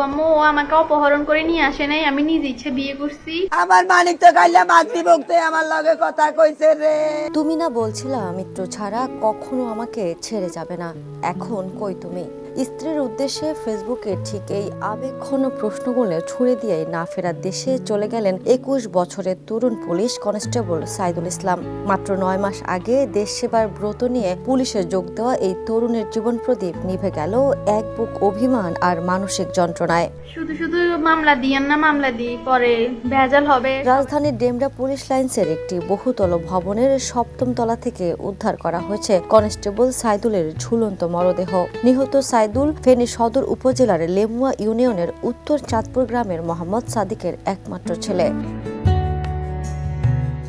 আম্মু ও আমাকে অপহরণ করে নিয়ে আসে নাই, আমি নিজ ইচ্ছে বিয়ে করছি। আমার মানিক তো কাইলা মাতৃভক্তে আমার লগে কথা কইছে রে। তুমি না বলছিলা মৃত্যু ছাড়া কখনো আমাকে ছেড়ে যাবে না, এখন কই তুমি? স্ত্রীর উদ্দেশ্যে ফেসবুকে ঠিক এই আবেগঘন প্রশ্নগুলো ছুড়ে দিয়ে না ফেরার দেশে চলে গেলেন 21 বছরের তরুণ পুলিশ কনস্টেবল সাইদুল ইসলাম। মাত্র 9 মাস আগে দেশ সেবার ব্রত নিয়ে পুলিশে যোগ দেওয়া এই তরুণের জীবন প্রদীপ নিভে গেল এক বুক অভিমান আর মানসিক যন্ত্রণায়। শুধু শুধু মামলা দিয়েন না, মামলা দিয়ে পরে ভেজাল হবে। রাজধানীর ডেমরা পুলিশ লাইন্সের একটি বহুতল ভবনের 7ম তলা থেকে উদ্ধার করা হয়েছে কনস্টেবল সাইদুলের ঝুলন্ত মরদেহ। নিহত সাইদুল ফেনী সদর উপজেলার লেমুয়া ইউনিয়নের উত্তর চাঁদপুর গ্রামের মোহাম্মদ সাদিকের একমাত্র ছেলে।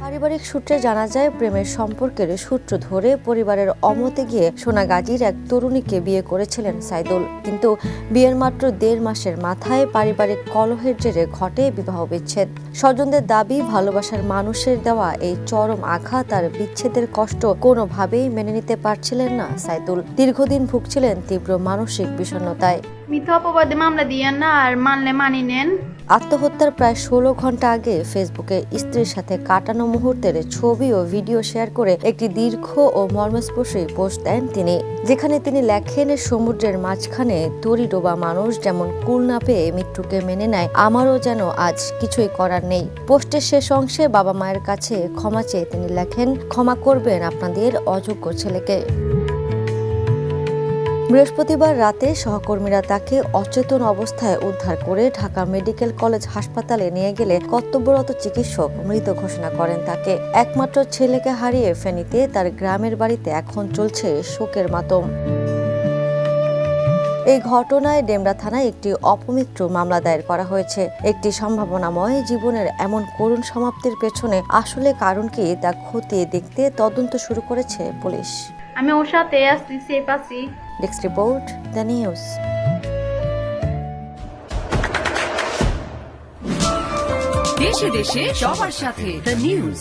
পারিবারিক সূত্রে জানা যায়, প্রেমের সম্পর্কের সূত্র ধরে পরিবারের অমতে গিয়ে সোনাগাজীর এক তরুণীকে বিয়ে করেছিলেন সাইদুল। কিন্তু বিয়ের মাত্র 1.5 মাসের মাথায় পারিবারিক কলহের জেরে ঘটে বিবাহ বিচ্ছেদ। স্বজনদের দাবি, ভালোবাসার মানুষের দেওয়া এই চরম আঘাত আর বিচ্ছেদের কষ্ট কোনোভাবেই মেনে নিতে পারছিলেন না সাইদুল। দীর্ঘদিন ভুগছিলেন তীব্র মানসিক বিষণ্ণতায়। মিথ্যা অপবাদে মামলা দিয়েন না, আর মানলে মানি নেন। আত্মহত্যার প্রায় 16 ঘন্টা আগে ফেসবুকে স্ত্রীর সাথে কাটানো মুহূর্তের ছবি ও ভিডিও শেয়ার করে একটি দীর্ঘ ও মর্মস্পর্শী পোস্ট দেন তিনি, যেখানে তিনি লেখেন, সমুদ্রের মাঝখানে তরি ডোবা মানুষ যেমন কুল না পেয়ে মৃত্যুকে মেনে নেয়, আমারও যেন আজ কিছুই করার নেই। পোস্টের শেষ অংশে বাবা মায়ের কাছে ক্ষমা চেয়ে তিনি লেখেন, ক্ষমা করবেন আপনাদের অযোগ্য ছেলেকে। বৃহস্পতিবার রাতে সহকর্মীরা তাকে অচেতন অবস্থায় উদ্ধার করে ঢাকা মেডিকেল কলেজ হাসপাতালে নিয়ে গেলে কর্তব্যরত চিকিৎসক মৃত ঘোষণা করেন তাকে। একমাত্র ছেলেকে হারিয়ে ফেনীতে তার গ্রামের বাড়িতে এখন চলছে শোকের মাতম। এই ঘটনায় ডেমরা থানায় একটি অপমৃত্যু মামলা দায়ের করা হয়েছে। একটি সম্ভাবনাময় জীবনের এমন করুণ সমাপ্তির পেছনে আসলে কারণ কি তা খতিয়ে দেখতে তদন্ত শুরু করেছে পুলিশ। আমি ওর সাথে আসছি, সেফ আছি। Desk report, the news. দেশে দেশে সবার সাথে দ্য নিউজ।